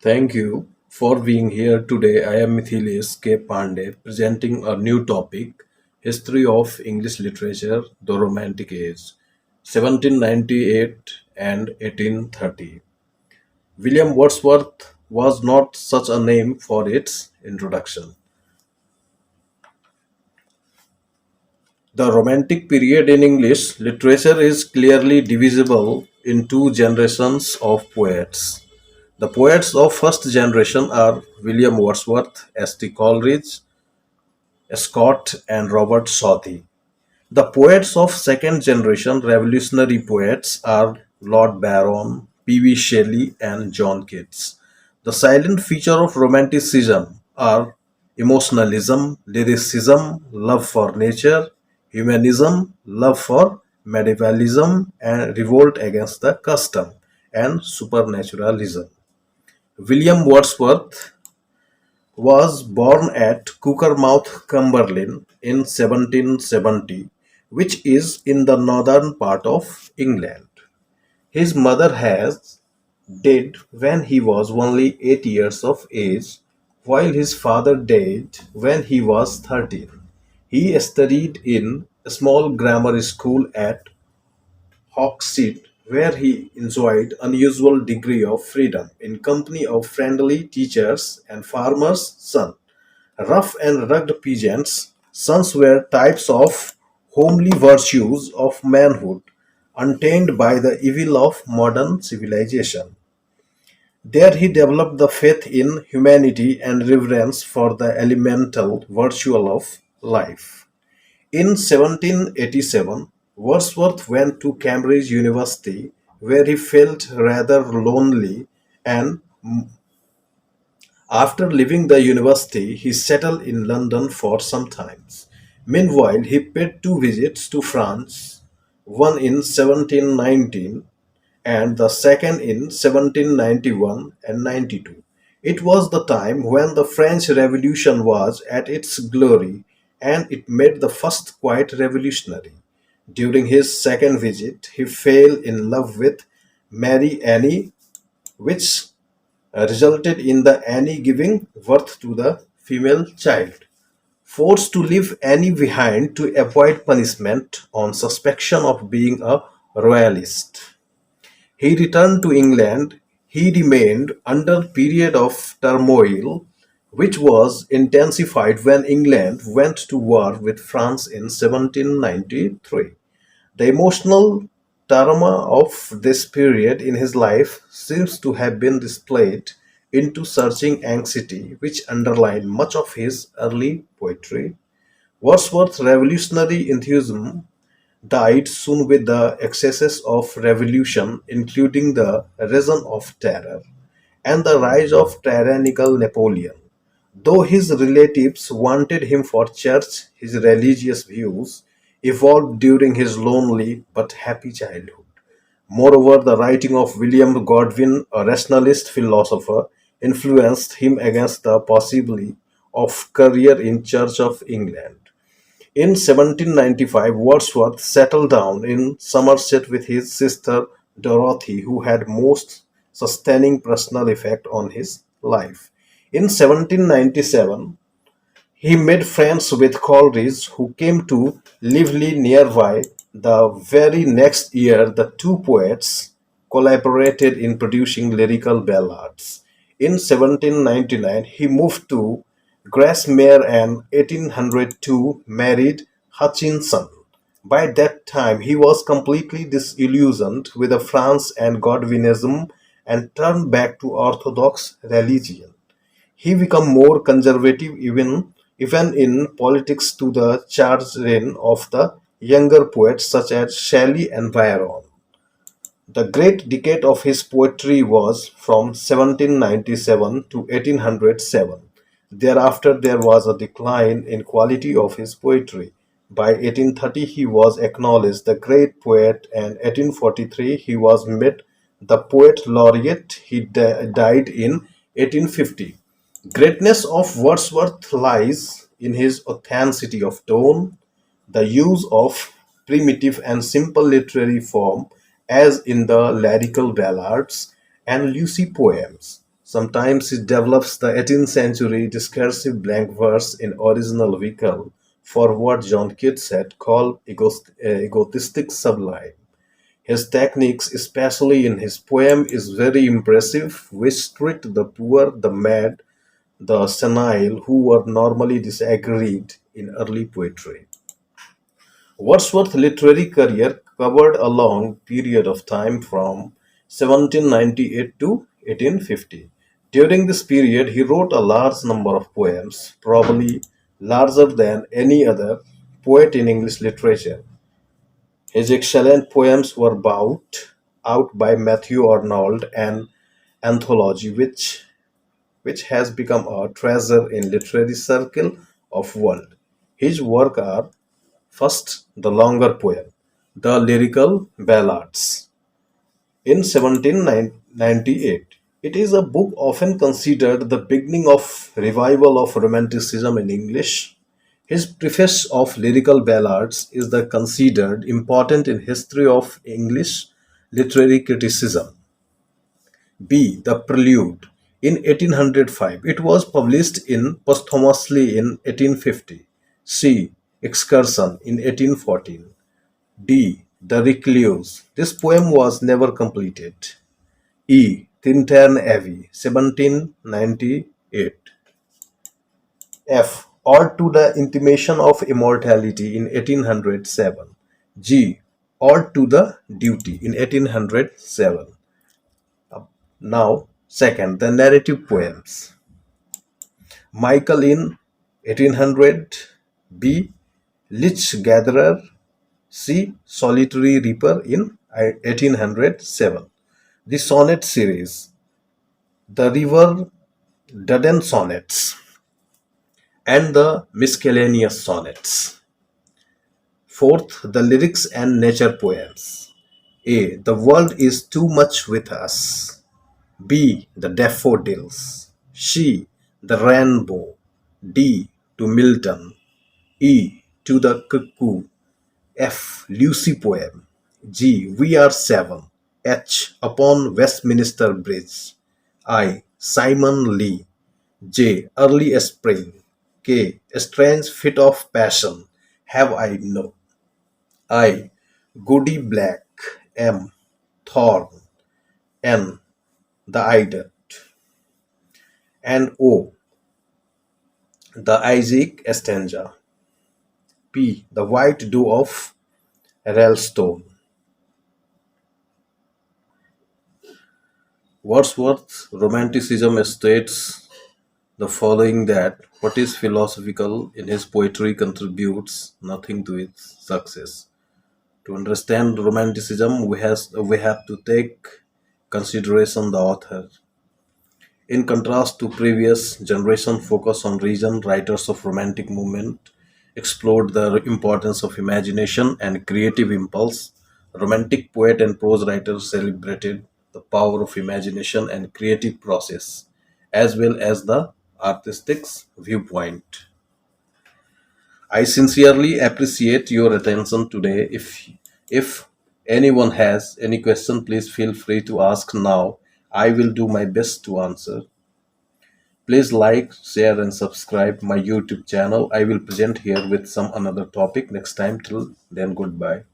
Thank you for being here today. I am Mithilesh K. Pandey presenting a new topic History of English Literature, the Romantic Age, 1798 and 1830. William Wordsworth was not such a name for its introduction. The Romantic period in English literature is clearly divisible in two generations of poets. The poets of first generation are William Wordsworth, S.T. Coleridge, Scott, and Robert Southey. The poets of second generation revolutionary poets are Lord Byron, P.V. Shelley, and John Keats. The silent feature of Romanticism are emotionalism, lyricism, love for nature, humanism, love for medievalism, and revolt against the custom, and supernaturalism. William Wordsworth was born at Cookermouth, Cumberland in 1770, which is in the northern part of England. His mother has died when he was only 8 years of age, while his father died when he was 13. He studied in a small grammar school at Hawkseat, where he enjoyed unusual degree of freedom in company of friendly teachers and farmers' sons. Rough and rugged peasants' sons were types of homely virtues of manhood, untainted by the evil of modern civilization. There he developed the faith in humanity and reverence for the elemental virtue of life. In 1787, Wordsworth went to Cambridge University, where he felt rather lonely, and after leaving the university, he settled in London for some time. Meanwhile, he paid two visits to France, one in 1719 and the second in 1791 and 92. It was the time when the French Revolution was at its glory, and it made the first quite revolutionary. During his second visit, he fell in love with Mary Annie, which resulted in the Annie giving birth to the female child. Forced to leave Annie behind to avoid punishment on suspicion of being a royalist, he returned to England. He remained under period of turmoil, which was intensified when England went to war with France in 1793. The emotional trauma of this period in his life seems to have been displayed into searching anxiety, which underlined much of his early poetry. Wordsworth's revolutionary enthusiasm died soon with the excesses of revolution, including the Reign of Terror and the rise of tyrannical Napoleon. Though his relatives wanted him for church, his religious views evolved during his lonely but happy childhood. Moreover, the writing of William Godwin, a rationalist philosopher, influenced him against the possibility of career in Church of England. In 1795, Wordsworth settled down in Somerset with his sister Dorothy, who had most sustaining personal effect on his life. In 1797, he made friends with Coleridge, who came to Lively nearby. The very next year, the two poets collaborated in producing lyrical ballads. In 1799, he moved to Grasmere and 1802 married Hutchinson. By that time, he was completely disillusioned with the France and Godwinism and turned back to Orthodox religion. He became more conservative even in politics to the charge reign of the younger poets such as Shelley and Byron. The great decade of his poetry was from 1797 to 1807. Thereafter, there was a decline in quality of his poetry. By 1830, he was acknowledged the great poet, and 1843 he was made the poet laureate. He died in 1850. Greatness of Wordsworth lies in his authenticity of tone, the use of primitive and simple literary form, as in the lyrical ballads and Lucy poems, Sometimes it develops the 18th century discursive blank verse in original vehicle for what John Keats had called egotistic sublime. His techniques, especially in his poem, is very impressive, which treat the poor, the mad, the senile, who were normally disagreed in early poetry. Wordsworth's literary career covered a long period of time from 1798 to 1850. During this period, he wrote a large number of poems, probably larger than any other poet in English literature. His excellent poems were bought out by Matthew Arnold, an anthology which has become a treasure in literary circle of world. His work are first the longer poem, the lyrical ballads in 1798. It is a book often considered the beginning of revival of romanticism in English. His preface of lyrical ballads is the considered important in history of English literary criticism. B. The Prelude in 1805. It was published in posthumously in 1850. C. Excursion in 1814. D. The Recluse. This poem was never completed. E. Tintern Abbey, 1798. F. Ode to the Intimation of Immortality in 1807. G. Ode to the Duty in 1807. Now, second, the narrative poems. Michael in 1800. B. Lich Gatherer. C. Solitary Reaper in 1807. The sonnet series, the River Dudden Sonnets, and the Miscellaneous Sonnets. Fourth, the lyrics and nature poems. A. The world is too much with us. B. The daffodils. C. The rainbow. D. To Milton. E. To the cuckoo. F. Lucy poem. G. We are seven. H. Upon Westminster Bridge. I. Simon Lee. J. Early spring. K. A strange fit of passion. Have I no. I. Goody Black. M. Thorn. N. The Idiot. And O. The Isaac Stanza. P. The White Dew of Ralston. Wordsworth's Romanticism states the following that what is philosophical in his poetry contributes nothing to its success. To understand Romanticism, we have to take consideration the author. In contrast to previous generation focus on reason, writers of Romantic movement explored the importance of imagination and creative impulse. Romantic poet and prose writers celebrated the power of imagination and creative process, as well as the artistic viewpoint. I sincerely appreciate your attention today. If anyone has any question, please feel free to ask now. I will do my best to answer. Please like, share and subscribe my YouTube channel. I will present here with some another topic next time. Till then, goodbye.